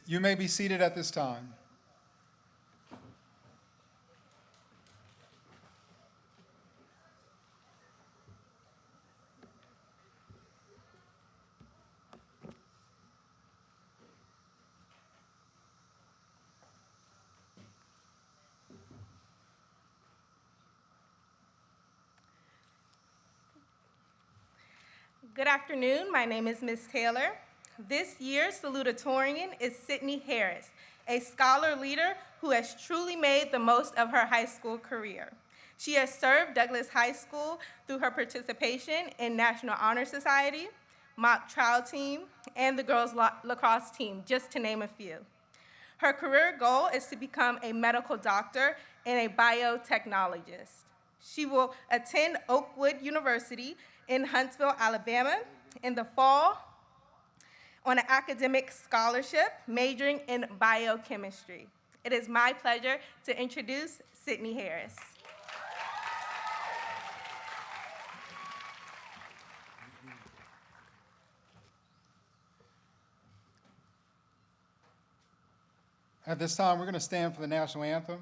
You may be seated at this time. Good afternoon, my name is Ms. Taylor. This year's salutatorian is Sydney Harris, a scholar leader who has truly made the most of her high school career. She has served Douglas High School through her participation in National Honor Society, mock trial team, and the girls lacrosse team, just to name a few. Her career goal is to become a medical doctor and a biotechnologist. She will attend Oakwood University in Huntsville, Alabama in the fall on an academic scholarship majoring in biochemistry. It is my pleasure to introduce Sydney Harris. At this time, we're going to stand for the national anthem.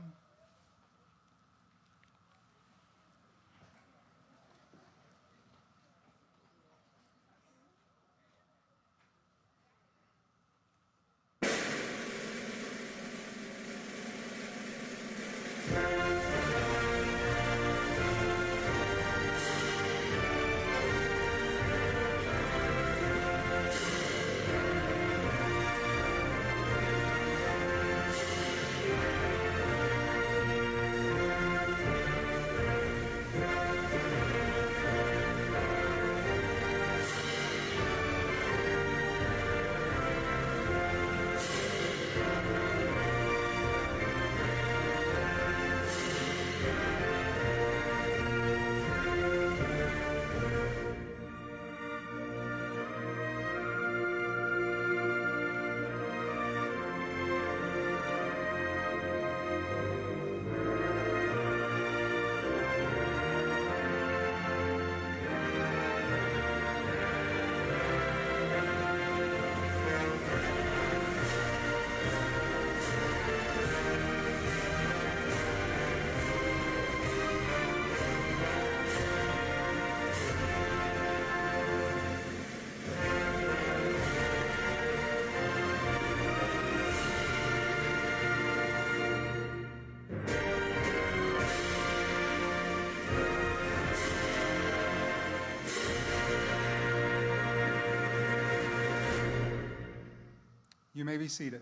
You may be seated.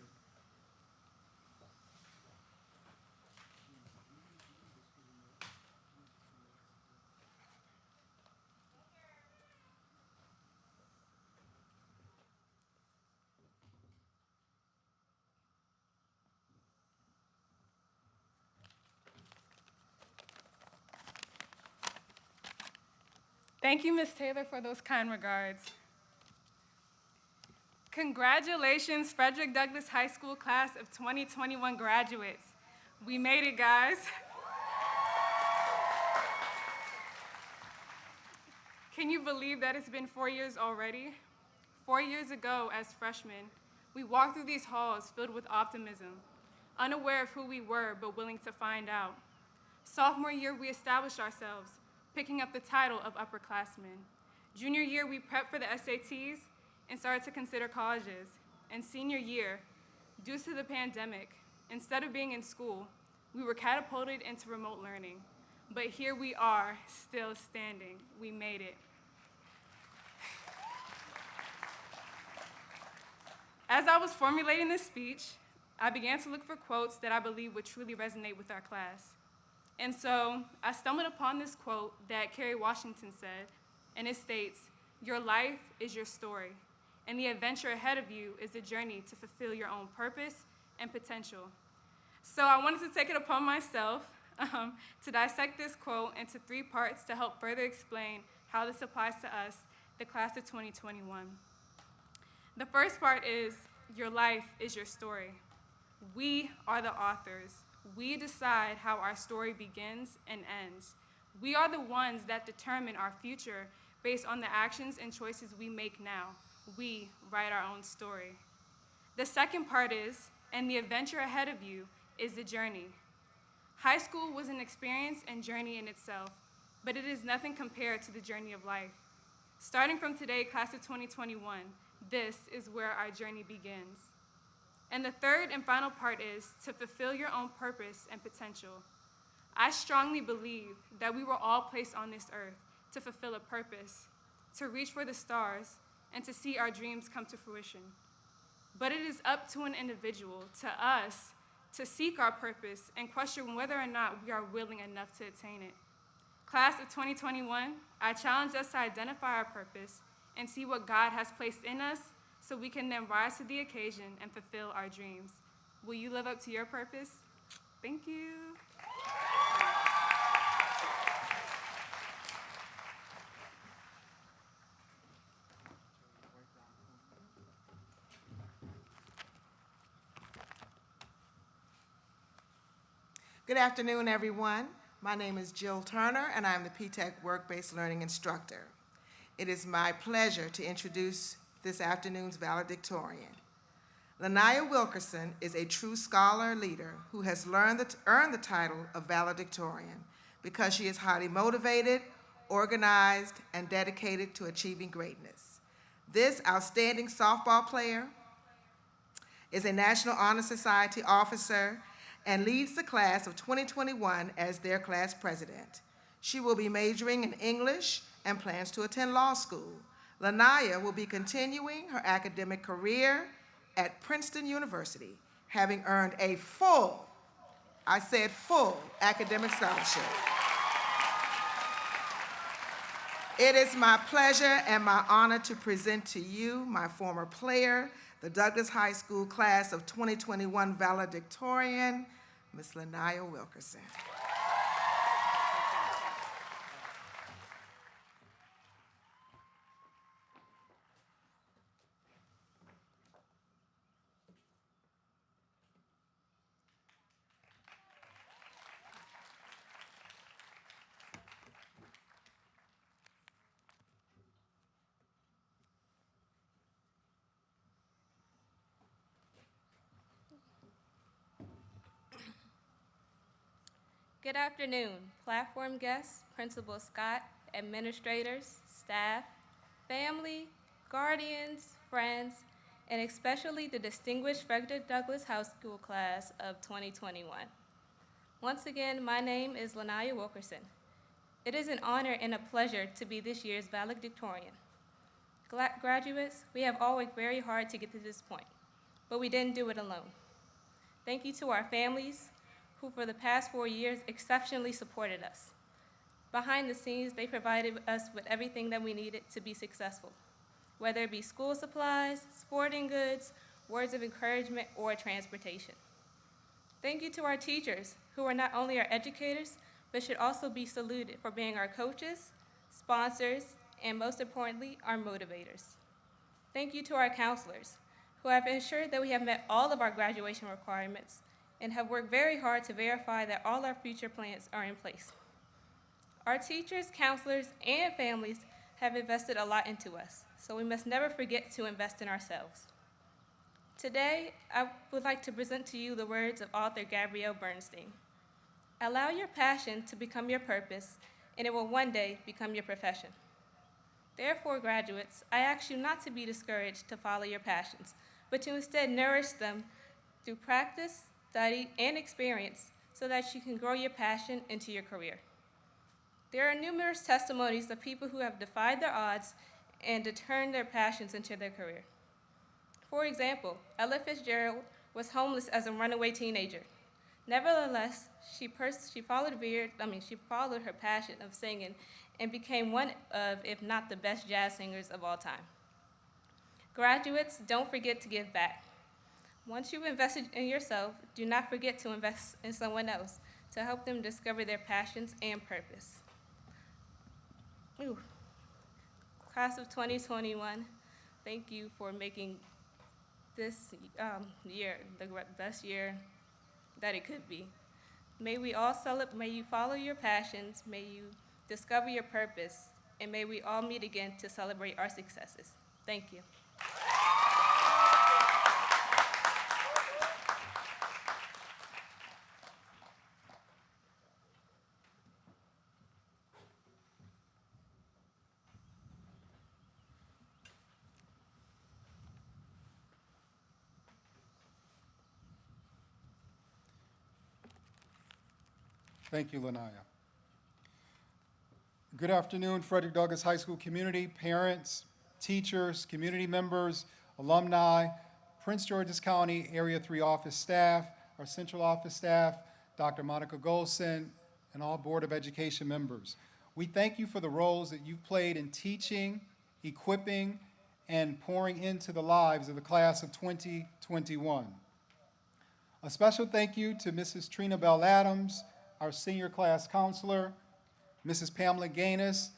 Thank you, Ms. Taylor, for those kind regards. Congratulations, Frederick Douglass High School class of 2021 graduates. We made it, guys. Can you believe that it's been 4 years already? 4 years ago, as freshmen, we walked through these halls filled with optimism, unaware of who we were, but willing to find out. Sophomore year, we established ourselves, picking up the title of upperclassmen. Junior year, we prepped for the SATs and started to consider colleges. And senior year, due to the pandemic, instead of being in school, we were catapulted into remote learning. But here we are, still standing. We made it. As I was formulating this speech, I began to look for quotes that I believe would truly resonate with our class. And so I stumbled upon this quote that Kerry Washington said, and it states, "Your life is your story, and the adventure ahead of you is the journey to fulfill your own purpose and potential." So I wanted to take it upon myself to dissect this quote into 3 parts to help further explain how this applies to us, the class of 2021. The first part is, your life is your story. We are the authors. We decide how our story begins and ends. We are the ones that determine our future based on the actions and choices we make now. We write our own story. The second part is, and the adventure ahead of you is the journey. High school was an experience and journey in itself, but it is nothing compared to the journey of life. Starting from today, class of 2021, this is where our journey begins. And the third and final part is to fulfill your own purpose and potential. I strongly believe that we were all placed on this earth to fulfill a purpose, to reach for the stars, and to see our dreams come to fruition. But it is up to an individual, to us, to seek our purpose and question whether or not we are willing enough to attain it. Class of 2021, I challenge us to identify our purpose and see what God has placed in us so we can then rise to the occasion and fulfill our dreams. Will you live up to your purpose? Thank you. Good afternoon, everyone. My name is Jill Turner, and I'm the P-TECH Work-Based Learning Instructor. It is my pleasure to introduce this afternoon's valedictorian. Lanaya Wilkerson is a true scholar leader who has earned the title of valedictorian because she is highly motivated, organized, and dedicated to achieving greatness. This outstanding softball player is a National Honor Society officer and leads the class of 2021 as their class president. She will be majoring in English and plans to attend law school. Lanaya will be continuing her academic career at Princeton University, having earned a full, I said full, academic scholarship. It is my pleasure and my honor to present to you my former player, the Douglas High School class of 2021 valedictorian, Ms. Lanaya Wilkerson. Good afternoon, platform guests, Principal Scott, administrators, staff, family, guardians, friends, and especially the distinguished Frederick Douglass High School class of 2021. Once again, my name is Lanaya Wilkerson. It is an honor and a pleasure to be this year's valedictorian. Graduates, we have all worked very hard to get to this point, but we didn't do it alone. Thank you to our families, who for the past 4 years exceptionally supported us. Behind the scenes, they provided us with everything that we needed to be successful, whether it be school supplies, sporting goods, words of encouragement, or transportation. Thank you to our teachers, who are not only our educators, but should also be saluted for being our coaches, sponsors, and most importantly, our motivators. Thank you to our counselors, who have ensured that we have met all of our graduation requirements and have worked very hard to verify that all our future plans are in place. Our teachers, counselors, and families have invested a lot into us, so we must never forget to invest in ourselves. Today, I would like to present to you the words of author Gabrielle Bernstein. Allow your passion to become your purpose, and it will one day become your profession. Therefore, graduates, I ask you not to be discouraged to follow your passions, but to instead nourish them through practice, study, and experience so that you can grow your passion into your career. There are numerous testimonies of people who have defied their odds and to turn their passions into their career. For example, Ella Fitzgerald was homeless as a runaway teenager. Nevertheless, she followed her passion of singing and became one of, if not the best jazz singers of all time. Graduates, don't forget to give back. Once you've invested in yourself, do not forget to invest in someone else to help them discover their passions and purpose. Class of 2021, thank you for making this year the best year that it could be. May we all may you follow your passions, may you discover your purpose, and may we all meet again to celebrate our successes. Thank you. Thank you, Lanaya. Good afternoon, Frederick Douglass High School community, parents, teachers, community members, alumni, Prince George's County Area 3 office staff, our central office staff, Dr. Monica Golson, and all Board of Education members. We thank you for the roles that you've played in teaching, equipping, and pouring into the lives of the class of 2021. A special thank you to Mrs. Trina Bell Adams, our senior class counselor, Mrs. Pamela Gaines,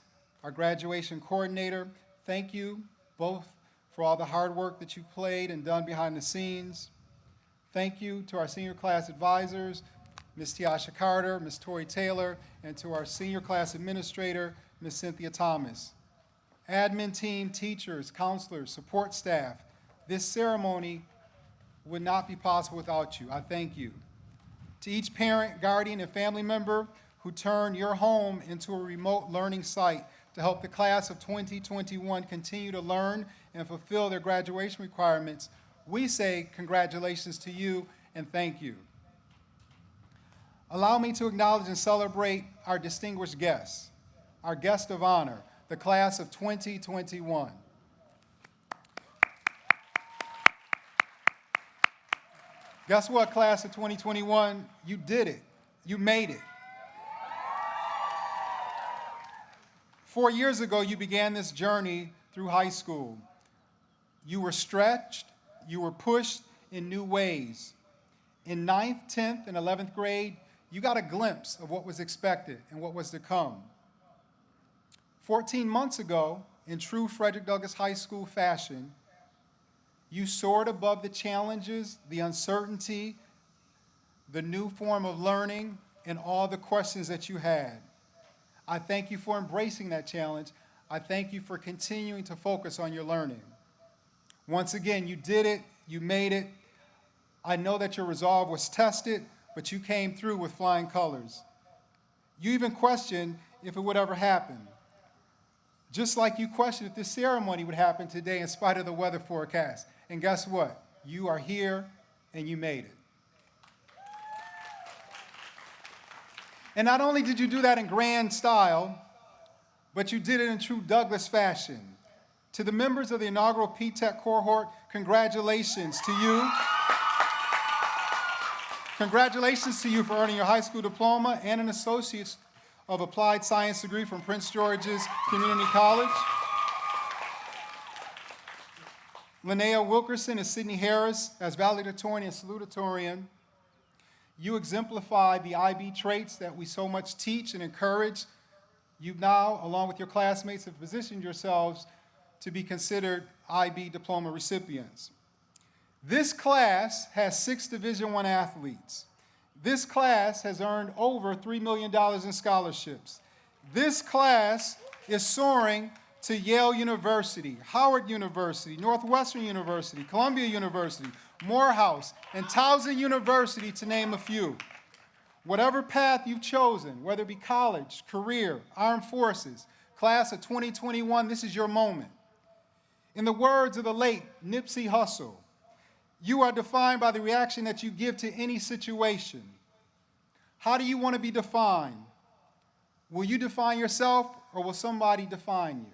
our graduation coordinator. Thank you both for all the hard work that you've played and done behind the scenes. Thank you to our senior class advisors, Ms. Tiasha Carter, Ms. Tori Taylor, and to our senior class administrator, Ms. Cynthia Thomas. Admin team, teachers, counselors, support staff, this ceremony would not be possible without you. I thank you. To each parent, guardian, and family member who turned your home into a remote learning site to help the class of 2021 continue to learn and fulfill their graduation requirements, we say congratulations to you and thank you. Allow me to acknowledge and celebrate our distinguished guests, our guest of honor, the class of 2021. Guess what, class of 2021? You did it. You made it. 4 years ago, you began this journey through high school. You were stretched, you were pushed in new ways. In 9th, 10th, and 11th grade, you got a glimpse of what was expected and what was to come. 14 months ago, in true Frederick Douglass High School fashion, you soared above the challenges, the uncertainty, the new form of learning, and all the questions that you had. I thank you for embracing that challenge. I thank you for continuing to focus on your learning. Once again, you did it, you made it. I know that your resolve was tested, but you came through with flying colors. You even questioned if it would ever happen. Just like you questioned if this ceremony would happen today in spite of the weather forecast. And guess what? You are here and you made it. And not only did you do that in grand style, but you did it in true Douglass fashion. To the members of the inaugural P-TECH cohort, congratulations to you. Congratulations to you for earning your high school diploma and an Associate's of Applied Science degree from Prince George's Community College. Lanaya Wilkerson and Sydney Harris as valedictorian and salutatorian. You exemplify the IB traits that we so much teach and encourage. You now, along with your classmates, have positioned yourselves to be considered IB diploma recipients. This class has 6 Division I athletes. This class has earned over $3 million in scholarships. This class is soaring to Yale University, Howard University, Northwestern University, Columbia University, Morehouse, and Towson University, to name a few. Whatever path you've chosen, whether it be college, career, armed forces, class of 2021, this is your moment. In the words of the late Nipsey Hussle, you are defined by the reaction that you give to any situation. How do you want to be defined? Will you define yourself or will somebody define you?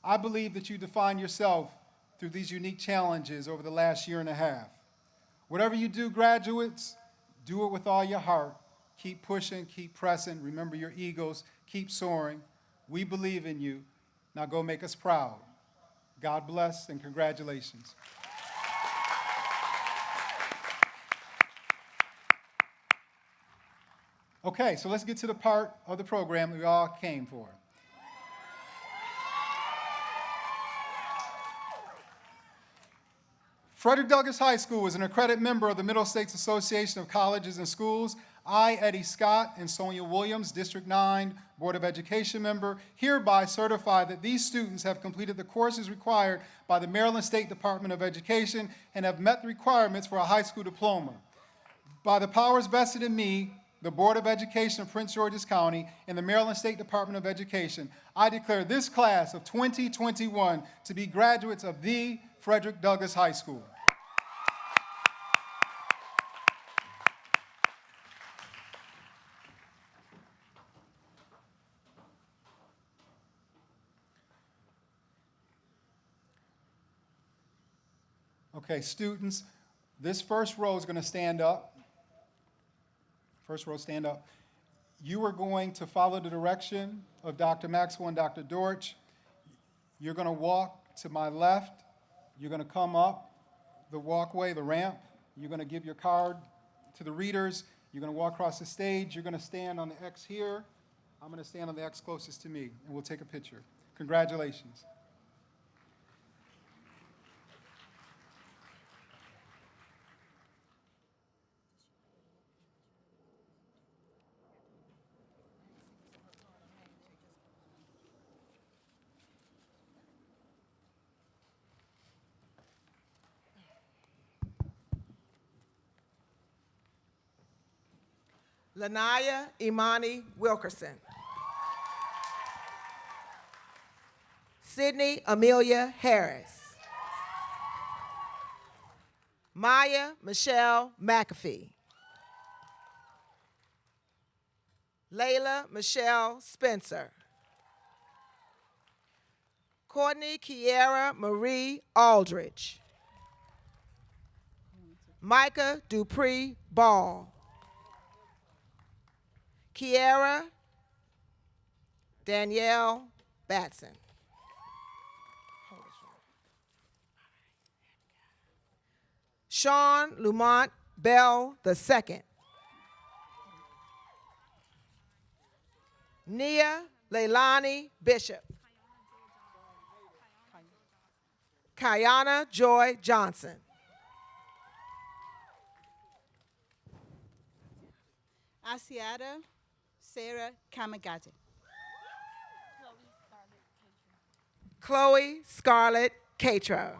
I believe that you define yourself through these unique challenges over the last year and a half. Whatever you do, graduates, do it with all your heart. Keep pushing, keep pressing. Remember your egos, keep soaring. We believe in you. Now go make us proud. God bless and congratulations. Okay, so let's get to the part of the program that we all came for. Frederick Douglass High School is an accredited member of the Middle States Association of Colleges and Schools. I, Eddie Scott, and Sonia Williams, District 9 Board of Education member, hereby certify that these students have completed the courses required by the Maryland State Department of Education and have met the requirements for a high school diploma. By the powers vested in me, the Board of Education of Prince George's County, and the Maryland State Department of Education, I declare this class of 2021 to be graduates of the Frederick Douglass High School. Okay, students, this first row is going to stand up. First row, stand up. You are going to follow the direction of Dr. Maxwell and Dr. Dortch. You're going to walk to my left. You're going to come up the walkway, the ramp. You're going to give your card to the readers. You're going to walk across the stage. You're going to stand on the X here. I'm going to stand on the X closest to me, and we'll take a picture. Congratulations. Lanaya Imani Wilkerson. Sydney Amelia Harris. Maya Michelle McAfee. Layla Michelle Spencer. Courtney Kiera Marie Aldridge. Micah Dupree Ball. Kiera Danielle Batson. Sean Lumont Bell II. Nia Leilani Bishop. Kayana Joy Johnson. Asiata Sarah Kamagaji. Chloe Scarlett Catro.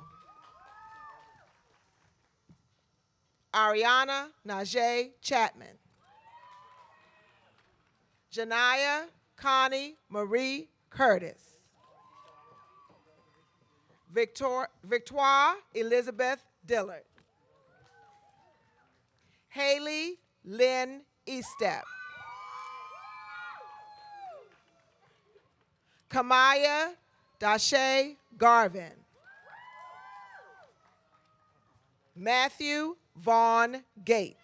Ariana Najee Chapman. Janaya Connie Marie Curtis. Victoire Elizabeth Dillard. Haley Lynn Estep. Kamaya Dashe Garvin. Matthew Vaughn Gates.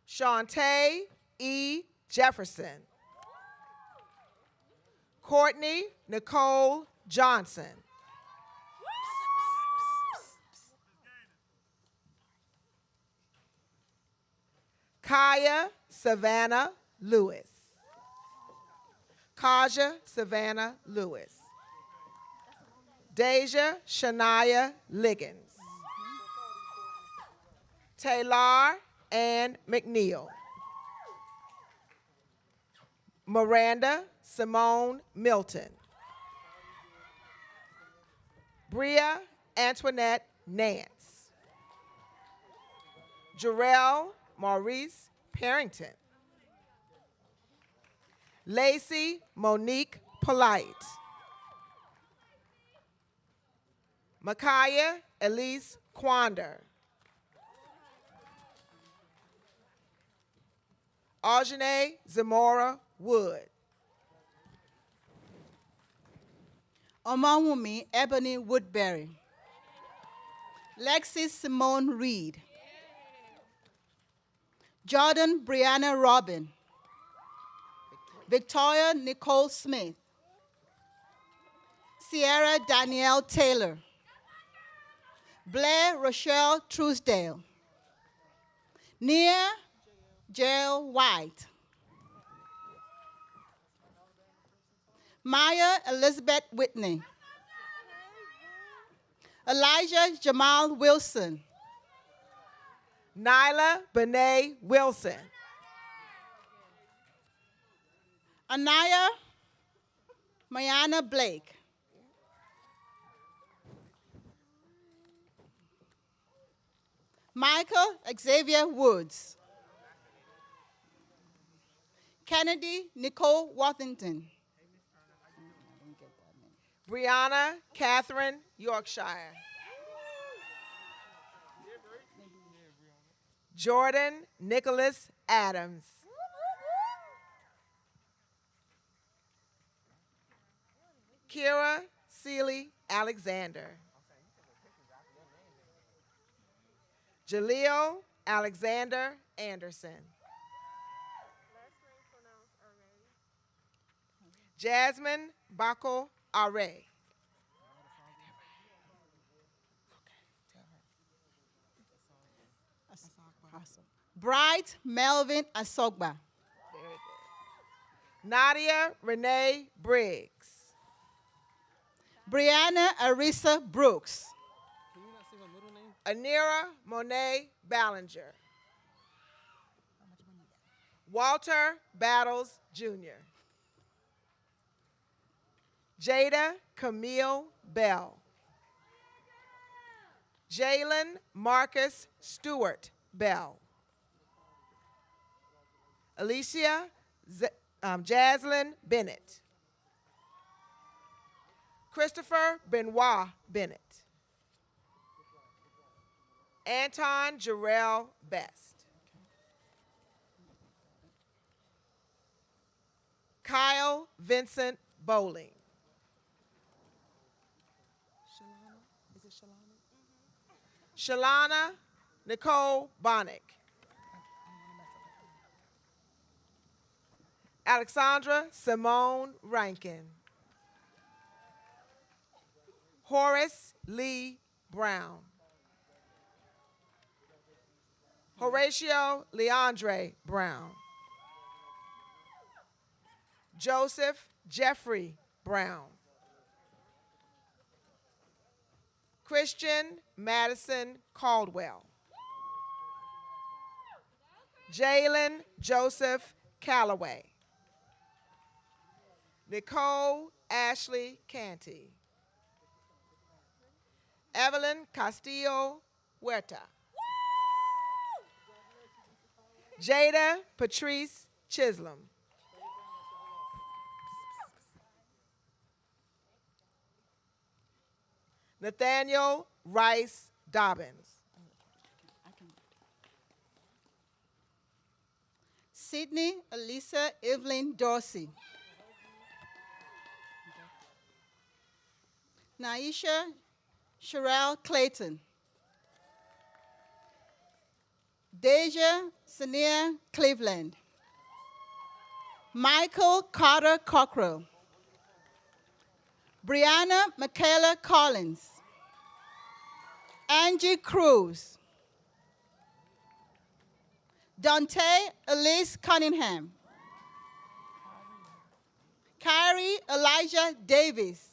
Shantae E. Jefferson. Courtney Nicole Johnson. Kaya Savannah Lewis. Kaja Savannah Lewis. Deja Shania Liggins. Taylor Ann McNeil. Miranda Simone Milton. Bria Antoinette Nance. Jarrell Maurice Parrington. Lacey Monique Polite. Micaiah Elise Quander. Aujane Zamora Wood. Omawumi Ebony Woodbury. Lexi Simone Reed. Jordan Brianna Robin. Victoria Nicole Smith. Sierra Danielle Taylor. Blair Rochelle Truesdale. Nia Jael White. Maya Elizabeth Whitney. Elijah Jamal Wilson. Nyla Benet Wilson. Anaya Mayana Blake. Michael Xavier Woods. Kennedy Nicole Worthington. Brianna Catherine Yorkshire. Jordan Nicholas Adams. Kira Seeley Alexander. Jaleel Alexander Anderson. Jasmine Bako Are. Awesome. Bright Melvin Asogba. Very good. Nadia Renee Briggs. Brianna Arisa Brooks. Anira Monet Ballinger. Walter Battles Jr. Jada Camille Bell. Jalen Marcus Stewart Bell. Alicia Jaslyn Bennett. Christopher Benoit Bennett. Anton Jarrell Best. Kyle Vincent Bowling. Shalana Nicole Bonnick. Alexandra Simone Rankin. Horace Lee Brown. Horatio Leandre Brown. Joseph Jeffrey Brown. Christian Madison Caldwell. Jalen Joseph Calloway. Nicole Ashley Canty. Evelyn Castillo Huerta. Jada Patrice Chisholm. Nathaniel Rice Dobbins. Sydney Elisa Evelyn Dorsey. Naisha Sherelle Clayton. Deja Sania Cleveland. Michael Carter Cockrell. Brianna Michaela Collins. Angie Cruz. Dante Elise Cunningham. Kyrie Elijah Davis.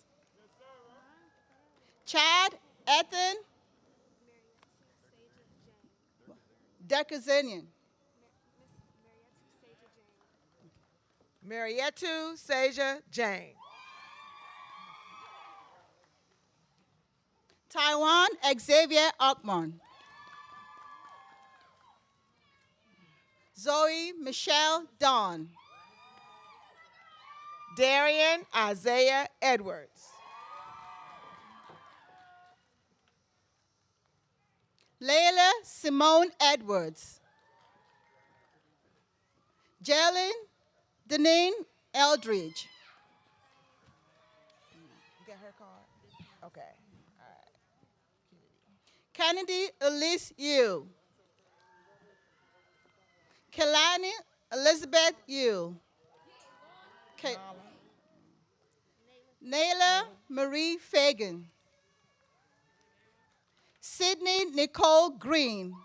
Chad Ethan Dekazanian. Marietu Seja Jane. Taiwan Xavier Ockman. Zoe Michelle Dawn. Darian Isaiah Edwards. Layla Simone Edwards. Jalen Deneen Eldridge. You got her card? Okay. All right. Kennedy Elise Yu. Kelani Elizabeth Yu. Nayla Marie Fagan. Sydney Nicole Green.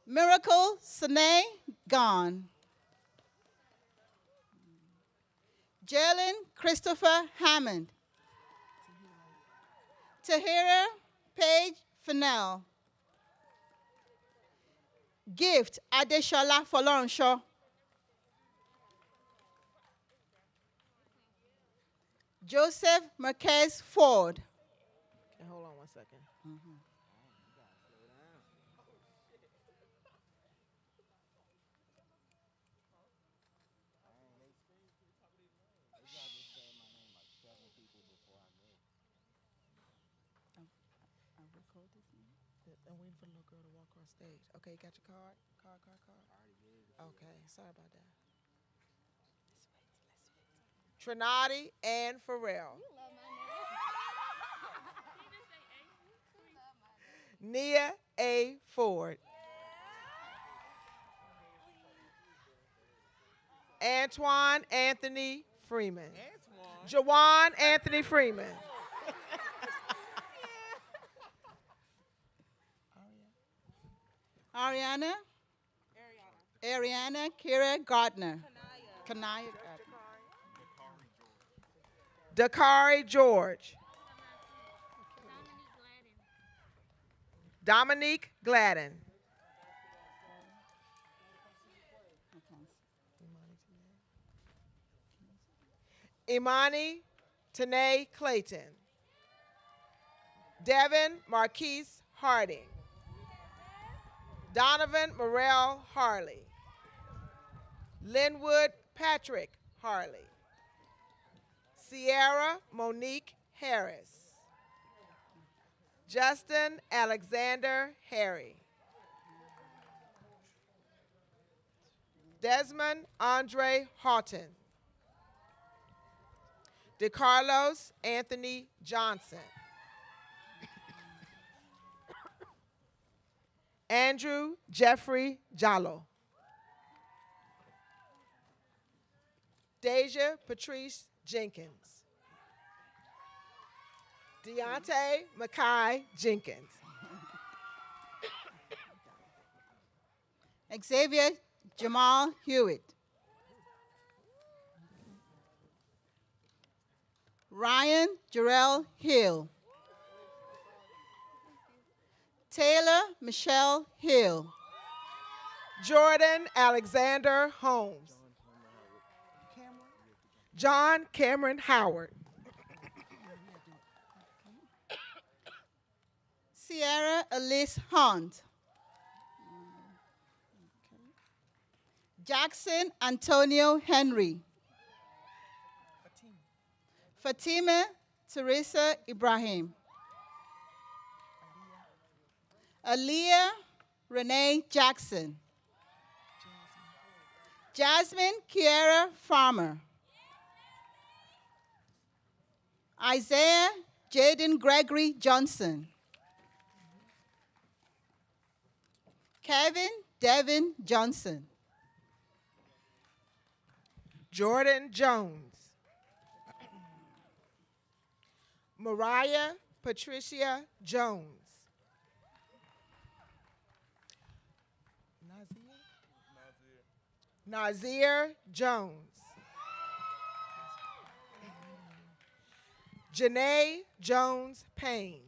Miracle Sine Gone. Jalen Christopher Hammond. Tahira Paige Fennell. Gift Adeshola Folorenshaw. Joseph Marquez Ford. Okay, hold on 1 second. I'm waiting for the little girl to walk across stage. Okay, you got your card? Card. Okay, sorry about that. Trinati Ann Farrell. Nia A. Ford. Antoine Anthony Freeman. Jawan Anthony Freeman. Ariana Kira Gardner. Kanaya Gardner. Dakari George. Dominique Gladden. Imani Tanae Clayton. Devin Marquise Harding. Donovan Morel Harley. Linwood Patrick Harley. Sierra Monique Harris. Justin Alexander Harry. Desmond Andre Houghton. DeCarlos Anthony Johnson. Andrew Jeffrey Jallo. Deja Patrice Jenkins. Deontay Mackay Jenkins. Xavier Jamal Hewitt. Ryan Jarrell Hill. Taylor Michelle Hill. Jordan Alexander Holmes. John Cameron Howard. Sierra Elise Hunt. Jackson Antonio Henry. Fatima Teresa Ibrahim. Aaliyah Renee Jackson. Jasmine Kiera Farmer. Isaiah Jaden Gregory Johnson. Kevin Devin Johnson. Jordan Jones. Mariah Patricia Jones. Nazir Jones. Janae Jones Payne.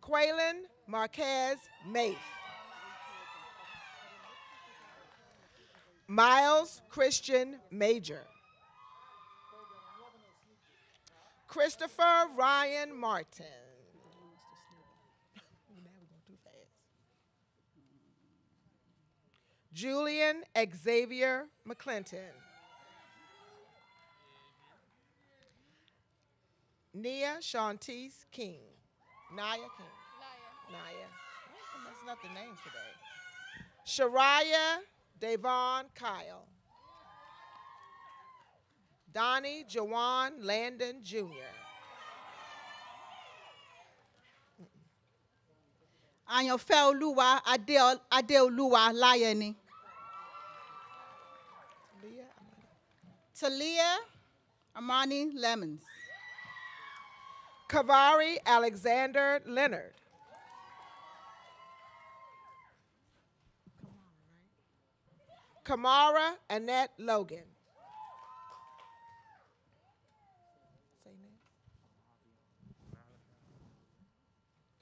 Quaylen Marquez Maith. Miles Christian Major. Christopher Ryan Martin. Julian Xavier McClinton. Nia Shantice King. Naya King. Naya. I'm messing up the names today. Shariah Davon Kyle. Donnie Jawan Landon Jr. Ayanfẹ́ Olúwa Adéolúwa Láyẹni. Talia Amani Lemons. Kavari Alexander Leonard. Kamara Annette Logan. Say name.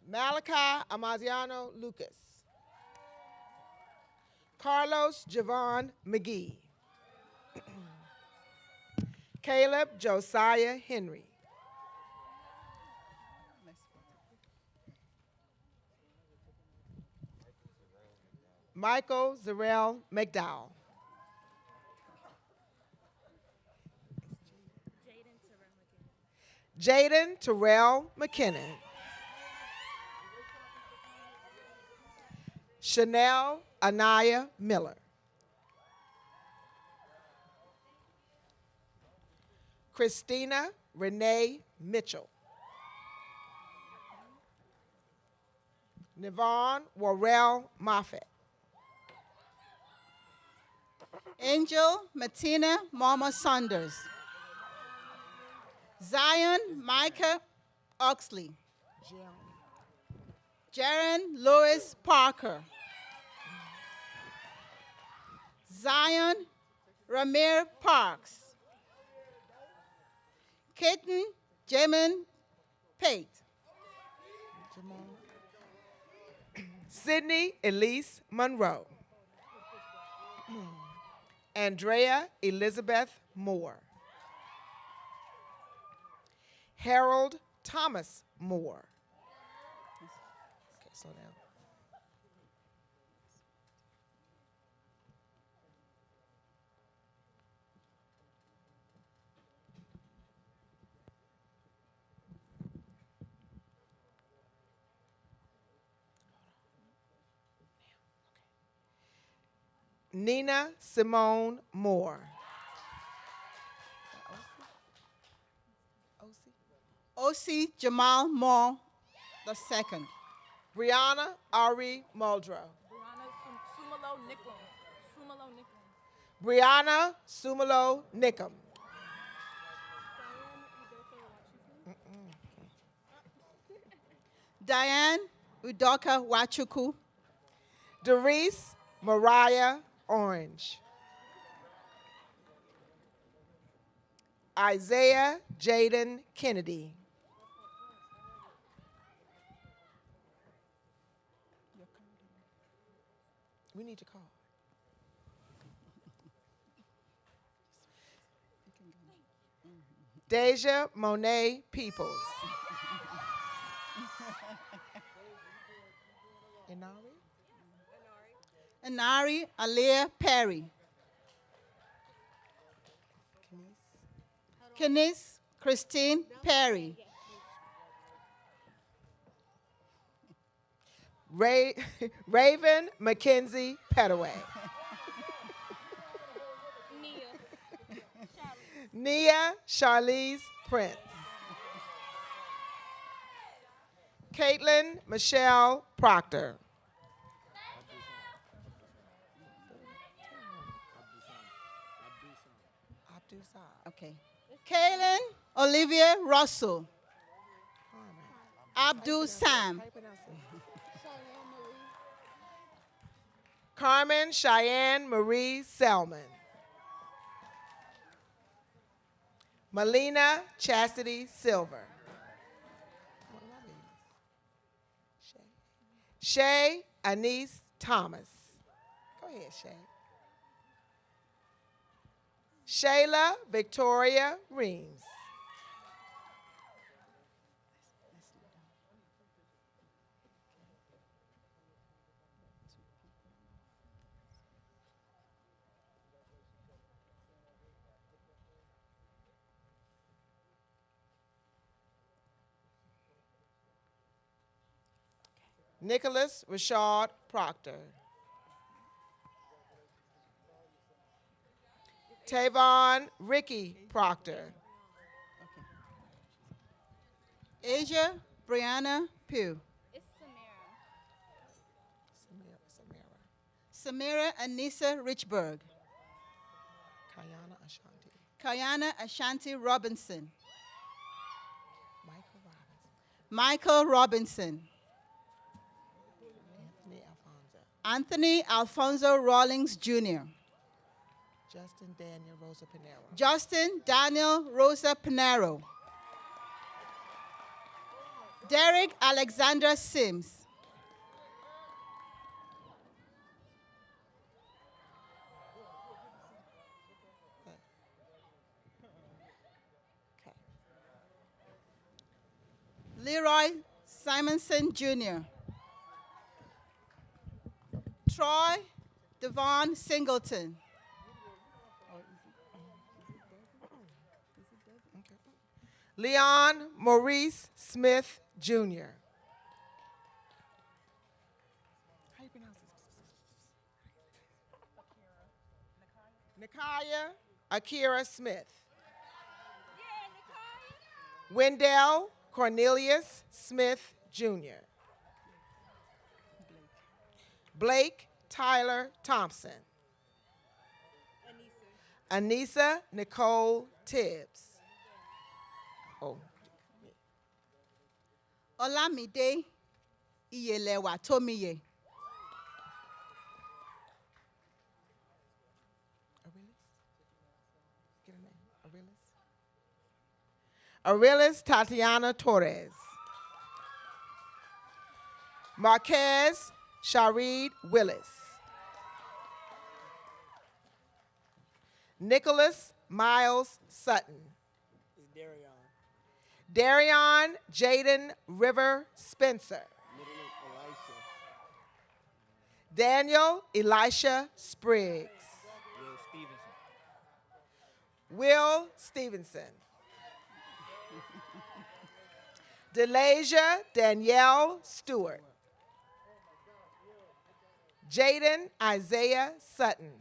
Malachi Amaziano Lucas. Carlos Javon McGee. Caleb Josiah Henry. Michael Zarell McDowell. Jaden Terrell McKinnon. Chanel Anaya Miller. Christina Renee Mitchell. Nivon Worrell Moffett. Angel Martina Mama Saunders. Zion Micah Oxley. Jaron Lewis Parker. Zion Ramir Parks. Kitten Jamin Pate. Sydney Elise Monroe. Andrea Elizabeth Moore. Harold Thomas Moore. Okay, slow down. Nina Simone Moore. O.C. Jamal Moore II. Brianna Ari Muldrow. Brianna Sumalo Nickum. Diane Udoka Wachuku. Doris Mariah Orange. Isaiah Jaden Kennedy. We need to call. Deja Monet Peoples. Inari? Anari Alia Perry. Kenice Christine Perry. Raven Mackenzie Petaway. Nia Charlize Prince. Caitlin Michelle Proctor. Okay. Kaylin Olivia Russell. Abdul Sam. Carmen Cheyenne Marie Selman. Melina Chastity Silver. Shay Anise Thomas. Go ahead, Shay. Shayla Victoria Reams. Nicholas Rashad Proctor. Tavon Ricky Proctor. Asia Brianna Pugh. Samira Anissa Richburg. Kayana Ashanti. Kayana Ashanti Robinson. Michael Robinson. Michael Robinson. Anthony Alfonso. Anthony Alfonso Rawlings Jr. Justin Daniel Rosa Pinero. Justin Daniel Rosa Pinero. Derek Alexandra Sims. Okay. Leroy Simonson Jr. Troy Devon Singleton. Leon Maurice Smith Jr. How you pronounce this? Nakaya Akira Smith. Wendell Cornelius Smith Jr. Blake Tyler Thompson. Anissa Nicole Tibbs. Oh, Olamide Iyelewa Tomiye. Aurelis Tatiana Torres. Marquez Sharid Willis. Nicholas Miles Sutton. Darion Jaden River Spencer. Daniel Elisha Spriggs. Will Stevenson. Delasia Danielle Stewart. Jaden Isaiah Sutton.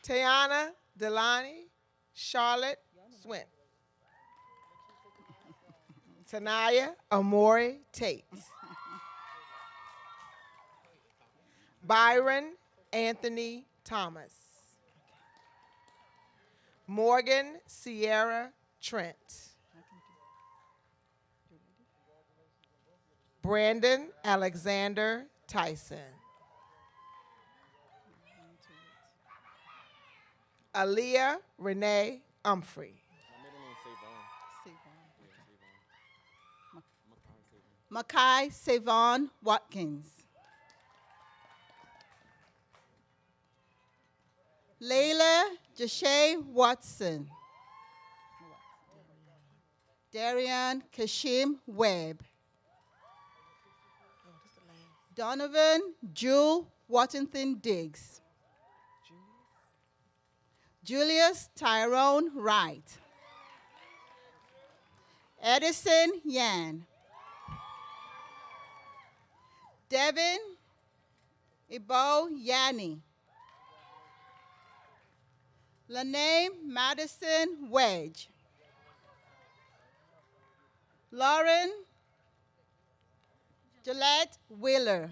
Tiana Delani Charlotte Swint. Tanaya Amori Tate. Byron Anthony Thomas. Morgan Sierra Trent. Brandon Alexander Tyson. Aaliyah Renee Humphrey. Makai Savon Watkins. Layla Jashay Watson. Darian Kashim Webb. Donovan Jewel Wattington Diggs. Julius Tyrone Wright. Edison Yan. Devin Ibo Yanni. Lanae Madison Wedge. Lauren Gillette Wheeler.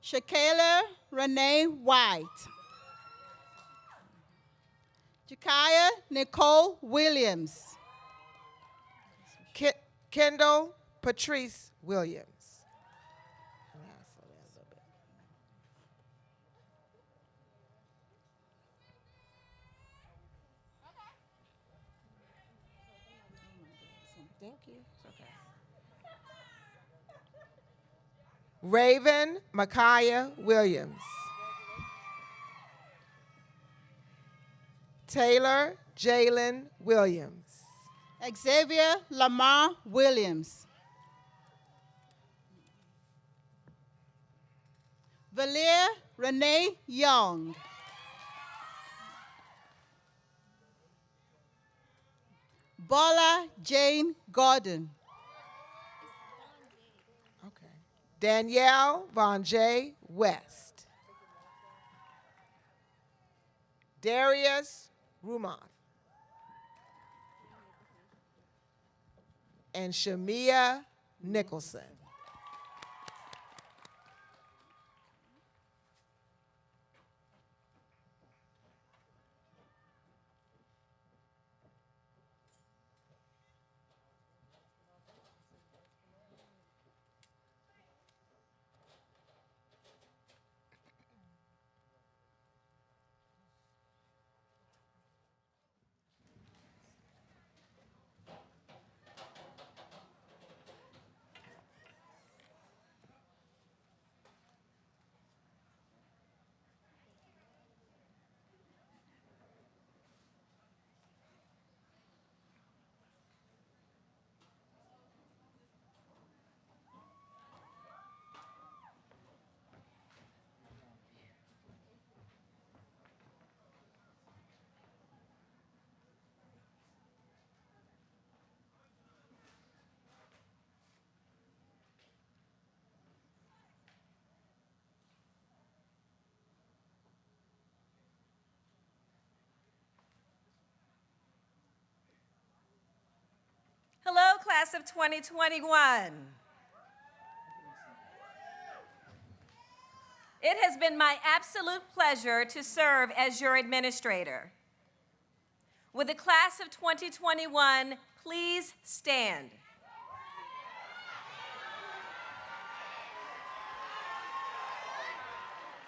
Shakayla Renee White. Jakaya Nicole Williams. Kendall Patrice Williams. Thank you. It's okay. Raven Micaiah Williams. Taylor Jalen Williams. Xavier Lamar Williams. Valia Renee Young. Bola Jane Gordon. Okay. Danielle Von J. West. Darius Rumoff. And Shamia Nicholson. class of 2021. It has been my absolute pleasure to serve as your administrator. Will the class of 2021 please stand?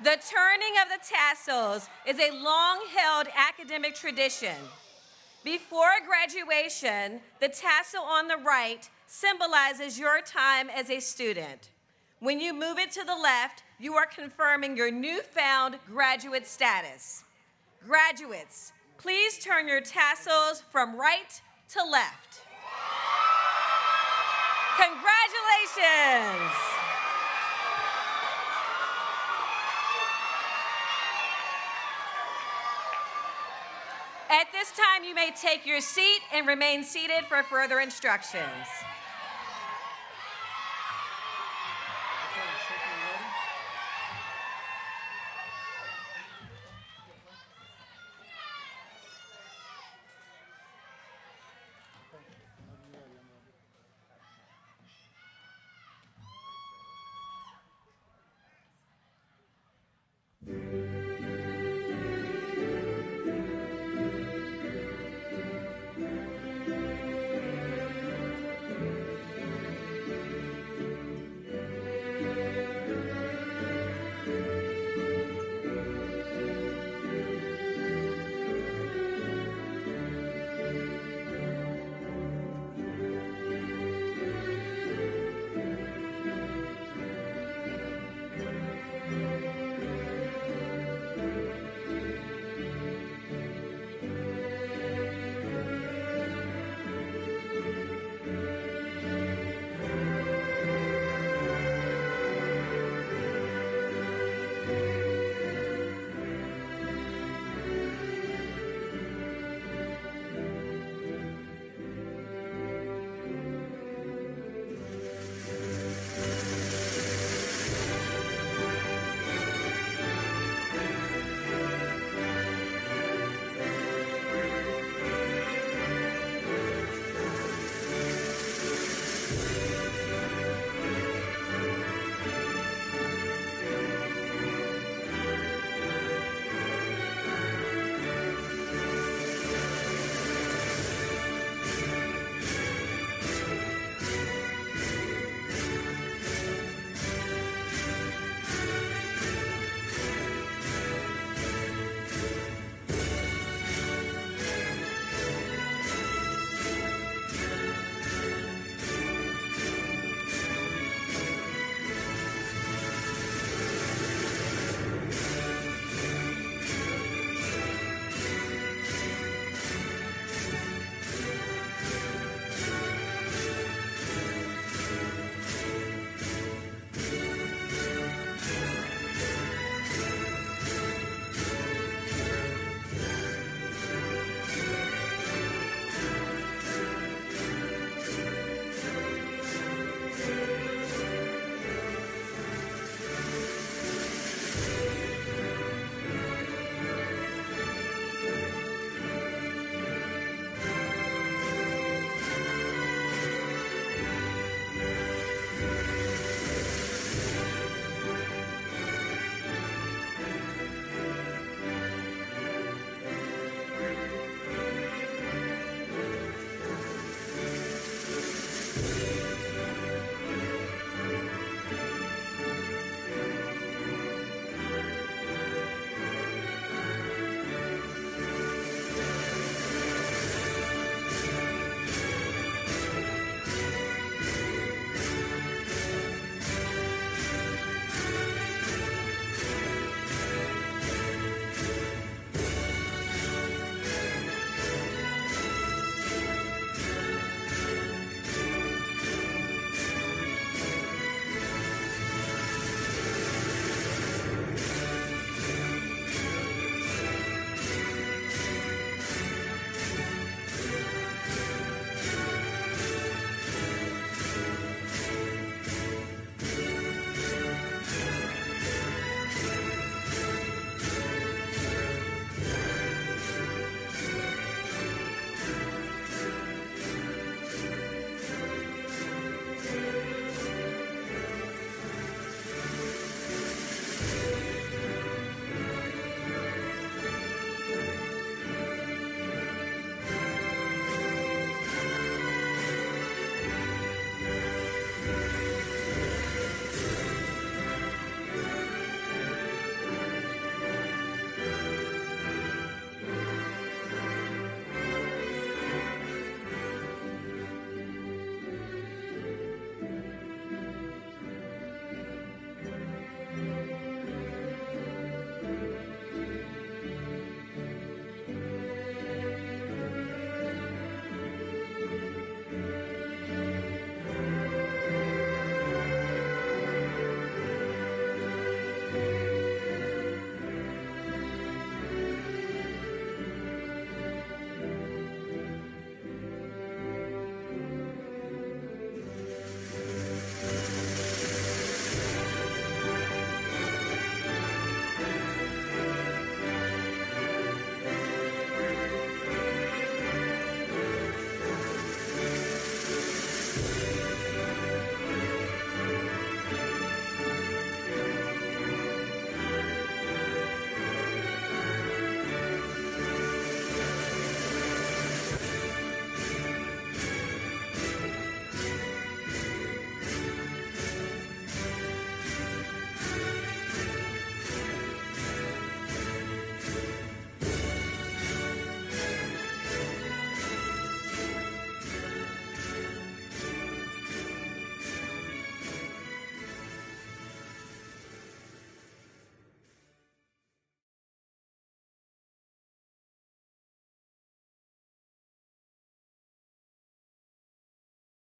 The turning of the tassels is a long-held academic tradition. Before graduation, the tassel on the right symbolizes your time as a student. When you move it to the left, you are confirming your newfound graduate status. Graduates, please turn your tassels from right to left. Congratulations! At this time, you may take your seat and remain seated for further instructions.